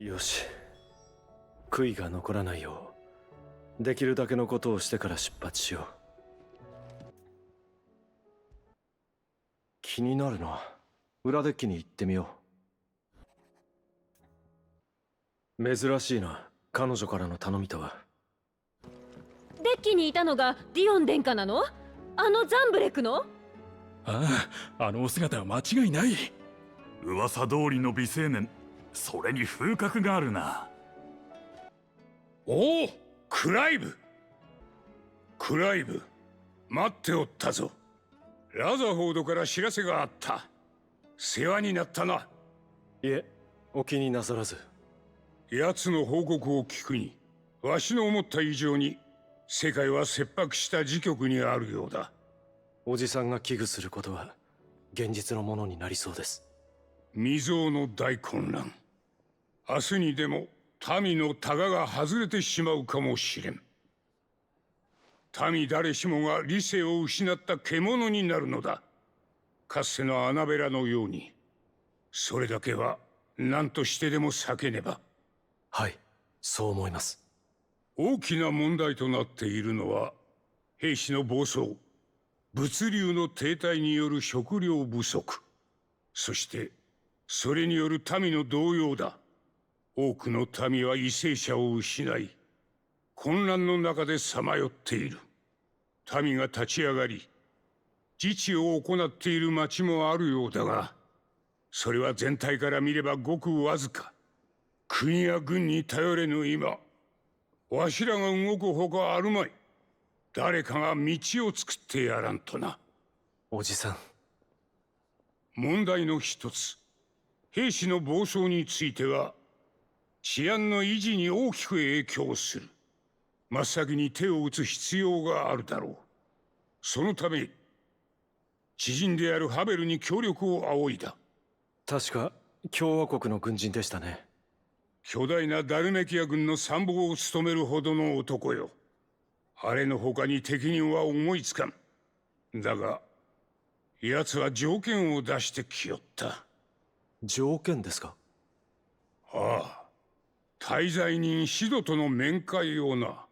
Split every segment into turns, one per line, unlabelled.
よし、悔いが残らないようできるだけのことをしてから出発しよう。気になるな。裏デッキに行ってみよう。珍しいな、彼女からの頼みとは。
デッキにいたのがディオン殿下なの？あのザンブレクの？
ああ、あのお姿は間違いない。
噂通りの美青年、それに風格があるな。
おお、クライブ。クライブ、待っておったぞ。ラザフォードから知らせがあった。世話になったな。
いえ、お気になさらず。
奴の報告を聞くに、わしの思った以上に世界は切迫した時局にあるようだ。
おじさんが危惧することは現実のものになりそうです。
未曾有の大混乱。明日にでも民のタガが外れてしまうかもしれん。民誰しもが理性を失った獣になるのだ。かつてのアナベラのように。それだけは何としてでも避けねば。
はい、そう思います。
大きな問題となっているのは、兵士の暴走、物流の停滞による食料不足、そしてそれによる民の動揺だ。多くの民は為政者を失い、混乱の中でさまよっている。民が立ち上がり、自治を行っている町もあるようだが、それは全体から見ればごくわずか。国や軍に頼れぬ今、わしらが動くほかあるまい。誰かが道を作ってやらんとな。
おじさん。
問題の一つ、兵士の暴走については、治安の維持に大きく影響する。真っ先に手を打つ必要があるだろう。そのため、知人であるハベルに協力を仰いだ。
確か共和国の軍人でしたね。
巨大なダルメキア軍の参謀を務めるほどの男よ。あれの他に適任は思いつかん。だが、奴は条件を出してきよった。
条件ですか？
ああ。滞在人シドとの面会をな。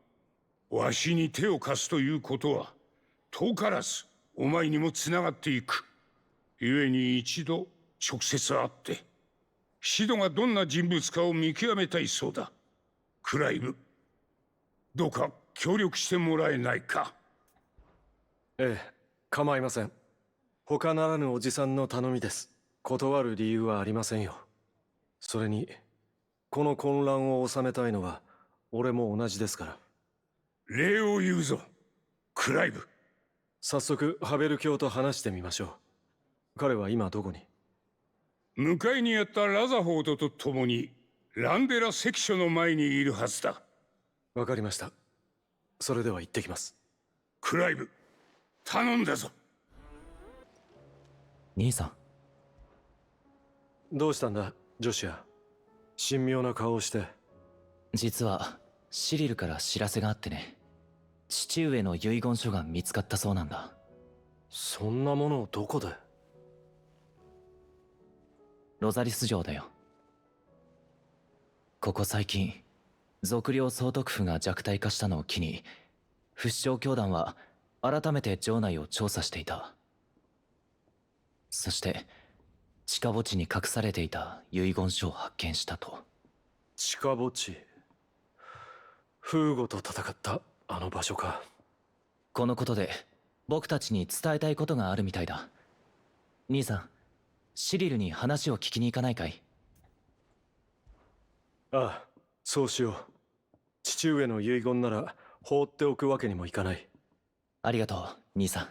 わしに手を貸すということは、遠からずお前にもつながっていく。故に一度直接会って、シドがどんな人物かを見極めたいそうだ。クライブ、どうか協力してもらえないか。
ええ、構いません。他ならぬおじさんの頼みです。断る理由はありませんよ。それに、この混乱を収めたいのは俺も同じですから。
礼を言うぞ、クライブ。
早速ハベル卿と話してみましょう。彼は今どこに？
迎えにやったラザフォードと共にランデラ関所の前にいるはずだ。
わかりました。それでは行ってきます。
クライブ、頼んだぞ。
兄さん。
どうしたんだ、ジョシア。神妙な顔をして。
実はシリルから知らせがあってね。父上の遺言書が見つかったそうなんだ。
そんなものをどこで？
ロザリス城だよ。ここ最近賊領総督府が弱体化したのを機に、不死鳥教団は改めて城内を調査していた。そして地下墓地に隠されていた遺言書を発見したと。
地下墓地。フーゴと戦ったあの場所か。
このことで僕たちに伝えたいことがあるみたいだ。兄さん、シリルに話を聞きに行かないかい？
ああ、そうしよう。父上の遺言なら放っておくわけにもいかない。
ありがとう、兄さん。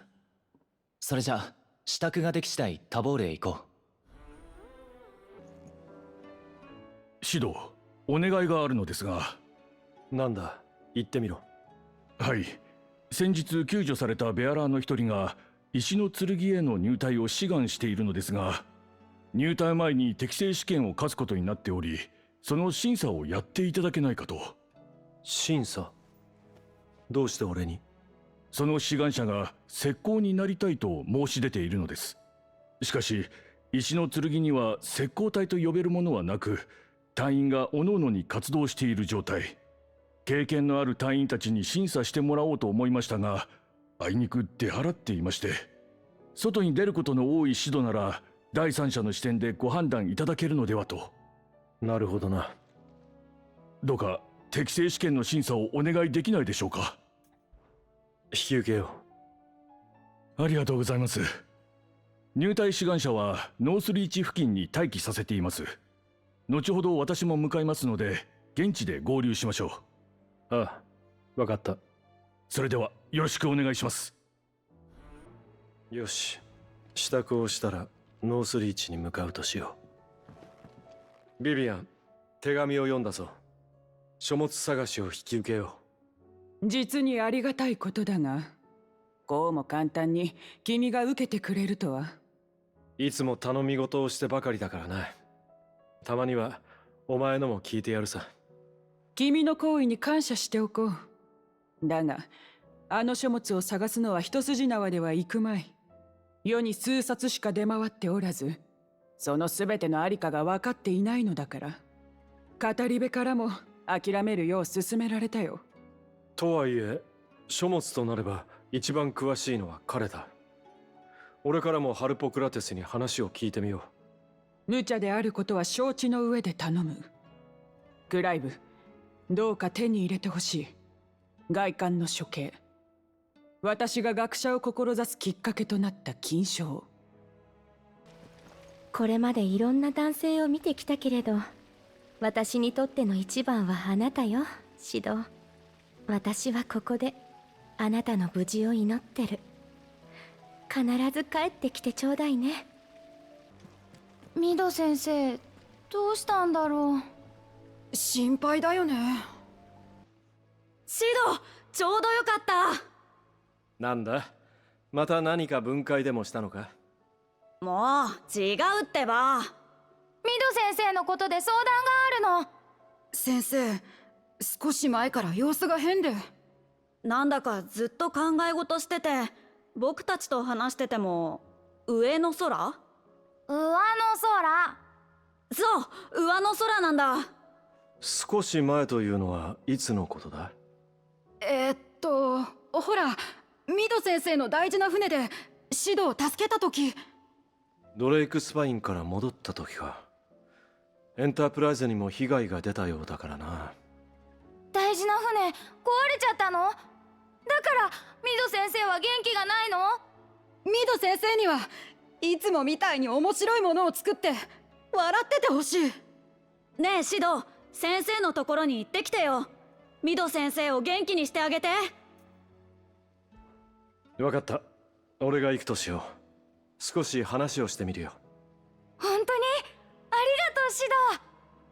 それじゃあ支度ができ次第タボールへ行こ
シド、お願いがあるのですが。
なんだ、言ってみろ。
はい。先日救助されたベアラーの一人が石の剣への入隊を志願しているのですが、入隊前に適正試験を課すことになっており、その審査をやっていただけないかと。
審査？どうして俺に？
その志願者が石膏になりたいと申し出ているのです。しかし石の剣には石膏体と呼べるものはなく、隊員が各々に活動している状態。経験のある隊員たちに審査してもらおうと思いましたが、あいにく出払っていまして、外に出ることの多い指導なら第三者の視点でご判断いただけるのではと。
なるほどな。
どうか適正試験の審査をお願いできないでしょうか。
引き受けよ
ありがとうございます。入隊志願者はノースリーチ付近に待機させています。後ほど私も向かいますので、現地で合流しましょう。
う。ああ、わかった。
それではよろしくお願いします。
よし、支度をしたらノースリーチに向かうとしよう。ビビアン、手紙を読んだぞ。書物探しを引き受けよ
実にありがたいことだが、こうも簡単に君が受けてくれるとは。
う。いつも頼み事をしてばかりだからな。たまにはお前のも聞いてやるさ。
君の行為に感謝しておこう。だが、あの書物を探すのは一筋縄ではいくまい。世に数冊しか出回っておらず、その全てのありかが分かっていないのだから。語り部からも諦めるよう勧められたよ。
とはいえ、書物となれば一番詳しいのは彼だ。俺からもハルポクラテスに話を聞いてみよう。
無茶であることは承知の上で頼む。クライブ、どうか手に入れてほしい。外観の処刑。私が学者を志すきっかけとなった金賞。
これまでいろんな男性を見てきたけれど、私にとっての一番はあなたよ、シド。私はここであなたの無事を祈ってる。必ず帰ってきてちょうだいね。
ミド先生、どうしたんだろう。
心配だよね。
シド、ちょうどよかった。
なんだ、また何か分解でもしたのか。
もう違うってば。
ミド先生のことで相談があるの。
先生、少し前から様子が変で。
なんだかずっと考え事してて、僕たちと話してても上の空？
上の空。
そう、上の空なんだ。
少し前というのはいつのことだ？
ほら、ミド先生の大事な船でシドを助けた時。
ドレイクスパインから戻った時か。エンタープライズにも被害が出たようだからな。
大事な船壊れちゃったの？だからミド先生は元気がないの？
ミド先生にはいつもみたいに面白いものを作って笑っててほしい。
ねえシド、先生のところに行ってきてよ。ミド先生を元気にしてあげて。
分かった、俺が行くとしよう。少し話をしてみるよ。
本当にありがとうシ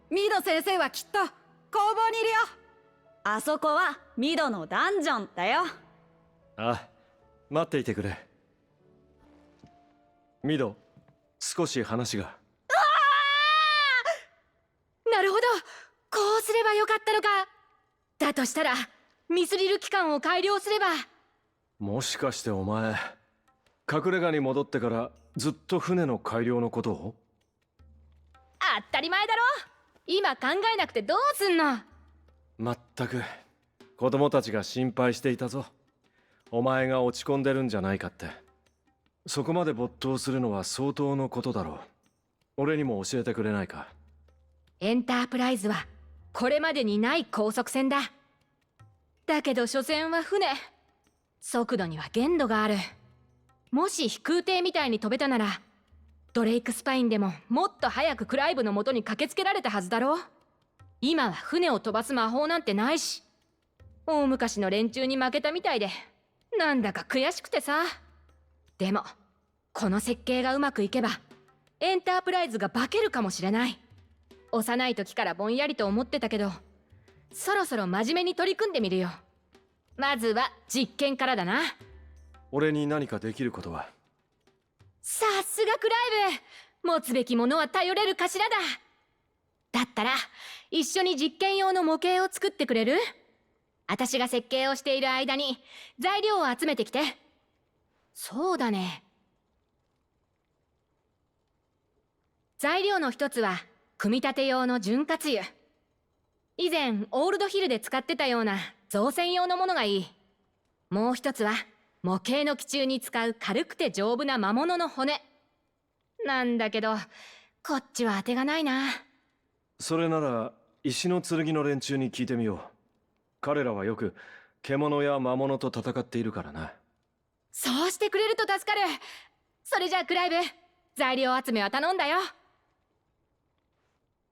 ド。
ミド先生はきっと工房にいるよ。
あそこはミドのダンジョンだよ。
ああ、待っていてくれ。ミド、少し話が。
なるほど、こうすればよかったのか。だとしたらミスリル期間を改良すれば。
もしかしてお前、隠れ家に戻ってからずっと船の改良のことを？
当たり前だろ。今考えなくてどうすんの。
まったく、子供たちが心配していたぞ。お前が落ち込んでるんじゃないかって。そこまで没頭するのは相当のことだろう。俺にも教えてくれないか。
エンタープライズはこれまでにない高速船だ。だけど所詮は船。速度には限度がある。もし飛空艇みたいに飛べたなら、ドレイクスパインでももっと早くクライブの元に駆けつけられたはずだろう。今は船を飛ばす魔法なんてないし、大昔の連中に負けたみたいで、なんだか悔しくてさ。でもこの設計がうまくいけばエンタープライズが化けるかもしれない。幼い時からぼんやりと思ってたけど、そろそろ真面目に取り組んでみるよ。まずは実験からだな。
俺に何かできることは？
さすがクライブ、持つべきものは頼れる頭だ。だったら一緒に実験用の模型を作ってくれる？私が設計をしている間に材料を集めてきて。そうだね、材料の一つは組み立て用の潤滑油。以前オールドヒルで使ってたような造船用のものがいい。もう一つは模型の機中に使う軽くて丈夫な魔物の骨なんだけど、こっちは当てがないな。
それなら石の剣の連中に聞いてみよう。彼らはよく獣や魔物と戦っているからな。
そうしてくれると助かる。それじゃあクライブ、材料集めは頼んだよ。